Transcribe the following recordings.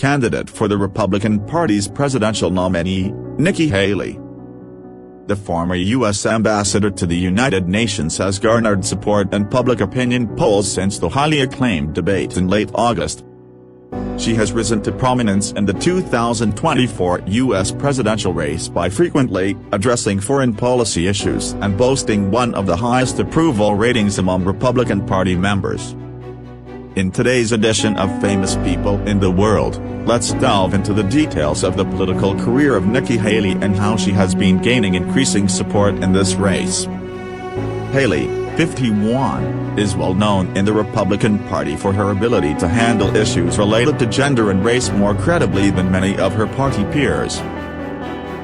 candidate for the Republican Party's presidential nominee, Nikki Haley. The former U.S. ambassador to the United Nations has garnered support in public opinion polls since the highly acclaimed debate in late August. She has risen to prominence in the 2024 U.S. presidential race by frequently addressing foreign policy issues and boasting one of the highest approval ratings among Republican Party members. In today's edition of Famous People in the World, let's delve into the details of the political career of Nikki Haley and how she has been gaining increasing support in this race. Haley, 51, is well known in the Republican Party for her ability to handle issues related to gender and race more credibly than many of her party peers.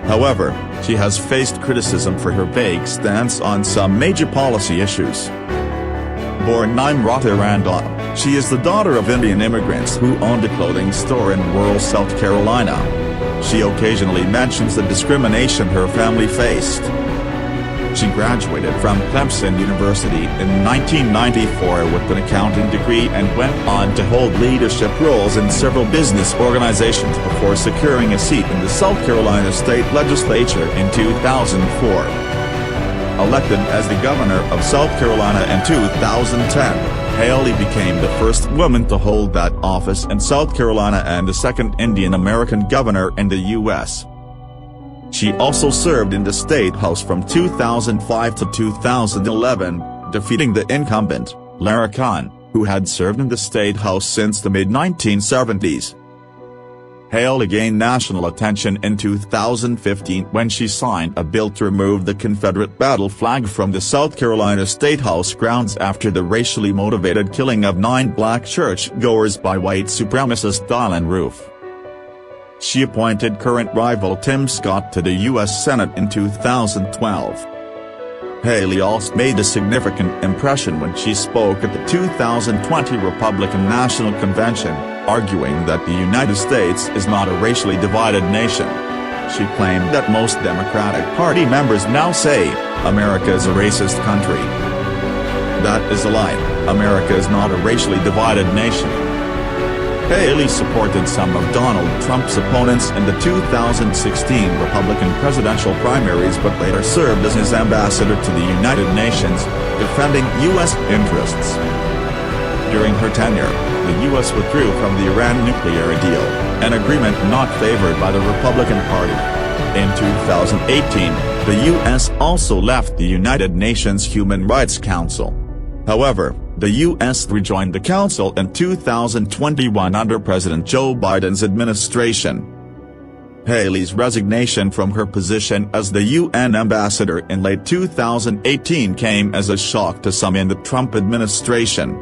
However, she has faced criticism for her vague stance on some major policy issues. Born Nimrata Randolph, she is the daughter of Indian immigrants who owned a clothing store in rural South Carolina. She occasionally mentions the discrimination her family faced. She graduated from Clemson University in 1994 with an accounting degree and went on to hold leadership roles in several business organizations before securing a seat in the South Carolina state legislature in 2004. Elected as the governor of South Carolina in 2010, Haley became the first woman to hold that office in South Carolina and the second Indian American governor in the U.S. She also served in the state house from 2005 to 2011, defeating the incumbent, Lara Khan, who had served in the state house since the mid-1970s. Haley gained national attention in 2015 when she signed a bill to remove the Confederate battle flag from the South Carolina State House grounds after the racially motivated killing of 9 black church-goers by white supremacist Dylann Roof. She appointed current rival Tim Scott to the U.S. Senate in 2012. Haley also made a significant impression when she spoke at the 2020 Republican National Convention, arguing that the United States is not a racially divided nation. She claimed that most Democratic Party members now say, "America is a racist country." That is a lie. America is not a racially divided nation. Haley supported some of Donald Trump's opponents in the 2016 Republican presidential primaries but later served as his ambassador to the United Nations, defending U.S. interests. During her tenure, the U.S. withdrew from the Iran nuclear deal, an agreement not favored by the Republican Party. In 2018, the U.S. also left the United Nations Human Rights Council. However, the U.S. rejoined the council in 2021 under President Joe Biden's administration. Haley's resignation from her position as the UN ambassador in late 2018 came as a shock to some in the Trump administration.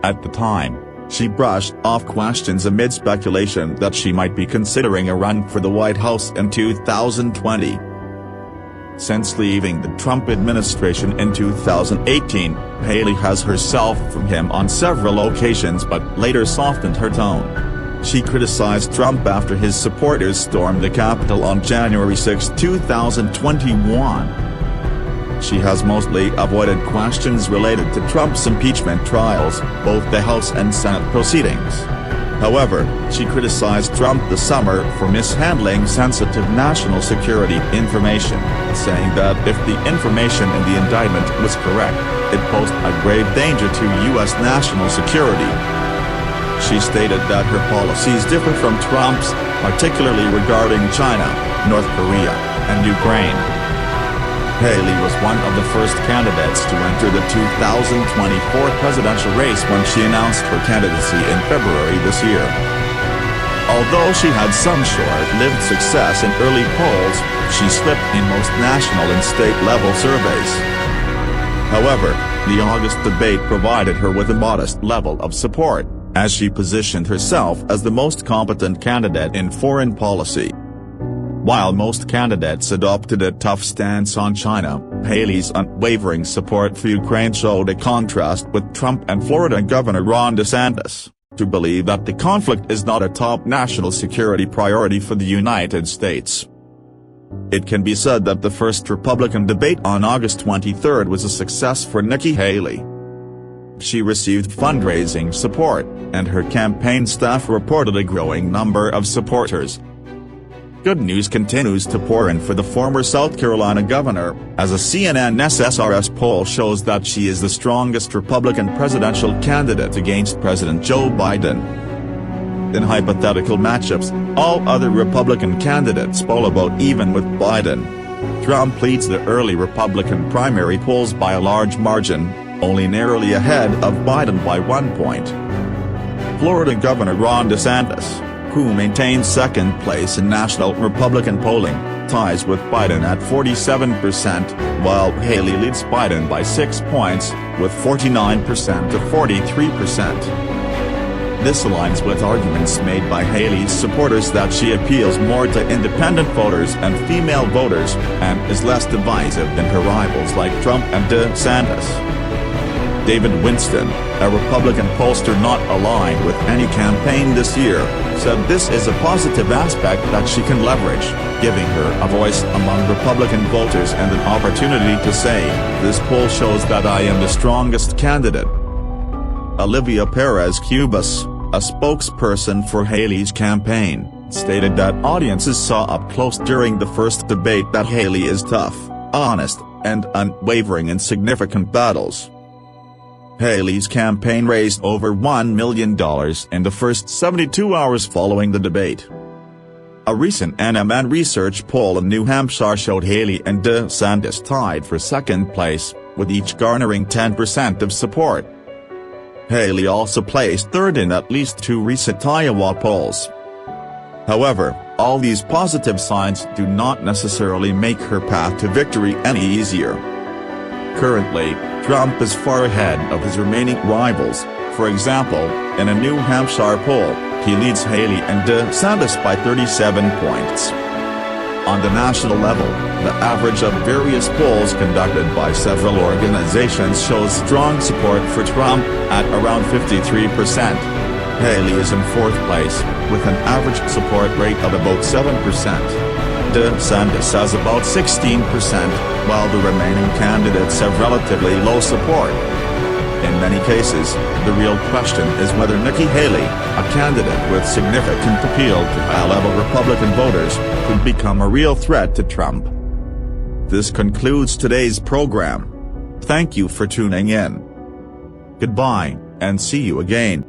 At the time, she brushed off questions amid speculation that she might be considering a run for the White House in 2020. Since leaving the Trump administration in 2018, Haley has herself from him on several occasions but later softened her tone. She criticized Trump after his supporters stormed the Capitol on January 6, 2021. She has mostly avoided questions related to Trump's impeachment trials, both the House and Senate proceedings. However, she criticized Trump this summer for mishandling sensitive national security information, saying that if the information in the indictment was correct, it posed a grave danger to U.S. national security. She stated that her policies differ from Trump's, particularly regarding China, North Korea, and Ukraine. Haley was one of the first candidates to enter the 2024 presidential race when she announced her candidacy in February this year. Although she had some short-lived success in early polls, she slipped in most national and state-level surveys. However, the August debate provided her with a modest level of support, as she positioned herself as the most competent candidate in foreign policy. While most candidates adopted a tough stance on China, Haley's unwavering support for Ukraine showed a contrast with Trump and Florida Governor Ron DeSantis, who believe that the conflict is not a top national security priority for the United States. It can be said that the first Republican debate on August 23 was a success for Nikki Haley. she received fundraising support, and her campaign staff reported a growing number of supporters. Good news continues to pour in for the former South Carolina governor, as a CNN SSRS poll shows that she is the strongest Republican presidential candidate against President Joe Biden. In hypothetical matchups, all other Republican candidates poll about even with Biden. Trump leads the early Republican primary polls by a large margin, only narrowly ahead of Biden by 1 point. Florida Governor Ron DeSantis, who maintains second place in national Republican polling, ties with Biden at 47%, while Haley leads Biden by 6 points, with 49% to 43%. This aligns with arguments made by Haley's supporters that she appeals more to independent voters and female voters, and is less divisive than her rivals like Trump and DeSantis. David Winston, a Republican pollster not aligned with any campaign this year, said this is a positive aspect that she can leverage, giving her a voice among Republican voters and an opportunity to say, "This poll shows that I am the strongest candidate." Olivia Perez-Cubas, a spokesperson for Haley's campaign, stated that audiences saw up close during the first debate that Haley is tough, honest, and unwavering in significant battles. Haley's campaign raised over $1 million in the first 72 hours following the debate. A recent NMN research poll in New Hampshire showed Haley and DeSantis tied for second place, with each garnering 10% of support. Haley also placed third in at least 2 recent Iowa polls. However, all these positive signs do not necessarily make her path to victory any easier. Currently, Trump is far ahead of his remaining rivals. For example, in a New Hampshire poll, he leads Haley and DeSantis by 37 points. On the national level, the average of various polls conducted by several organizations shows strong support for Trump, at around 53%. Haley is in fourth place, with an average support rate of about 7%. DeSantis has about 16%, while the remaining candidates have relatively low support. In many cases, the real question is whether Nikki Haley, a candidate with significant appeal to high-level Republican voters, could become a real threat to Trump. This concludes today's program. Thank you for tuning in. Goodbye, and see you again.